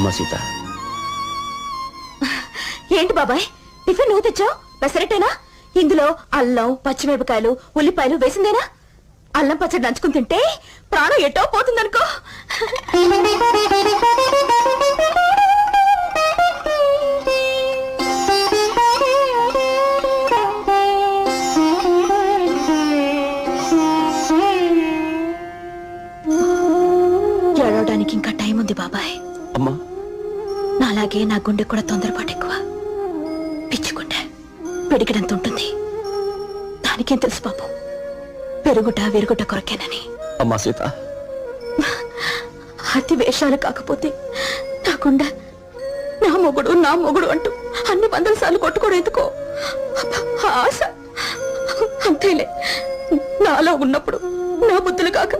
అమ్మా సీత, ఏంటి బాబాయ్ టిఫిన్ నువ్వు తెచ్చావు? పెసరట్టేనా? ఇందులో అల్లం, పచ్చిమిరపకాయలు, ఉల్లిపాయలు వేసిందేనా? అల్లం పచ్చడి నంచుకుని తింటే ప్రాణం ఎటో పోతుందనుకో. ఏడవడానికి ఇంకా టైం ఉంది బాబాయ్. అమ్మా నాలాగే నా గుండె కూడా తొందరపాటు ఎక్కువ. పిచ్చుకుంటే పెరిగినంత ఉంటుంది. దానికేం తెలుసు పాపం, పెరుగుట విరుగుట కొరకేనని. అమ్మా సీత, అతి వేషాలు కాకపోతే నాకుండా నా మొగుడు అంటూ అన్ని 100 సార్లు కొట్టుకోవడం ఎందుకో? ఆశ అంతేలే. నాలో ఉన్నప్పుడు నా బుద్ధులు కాక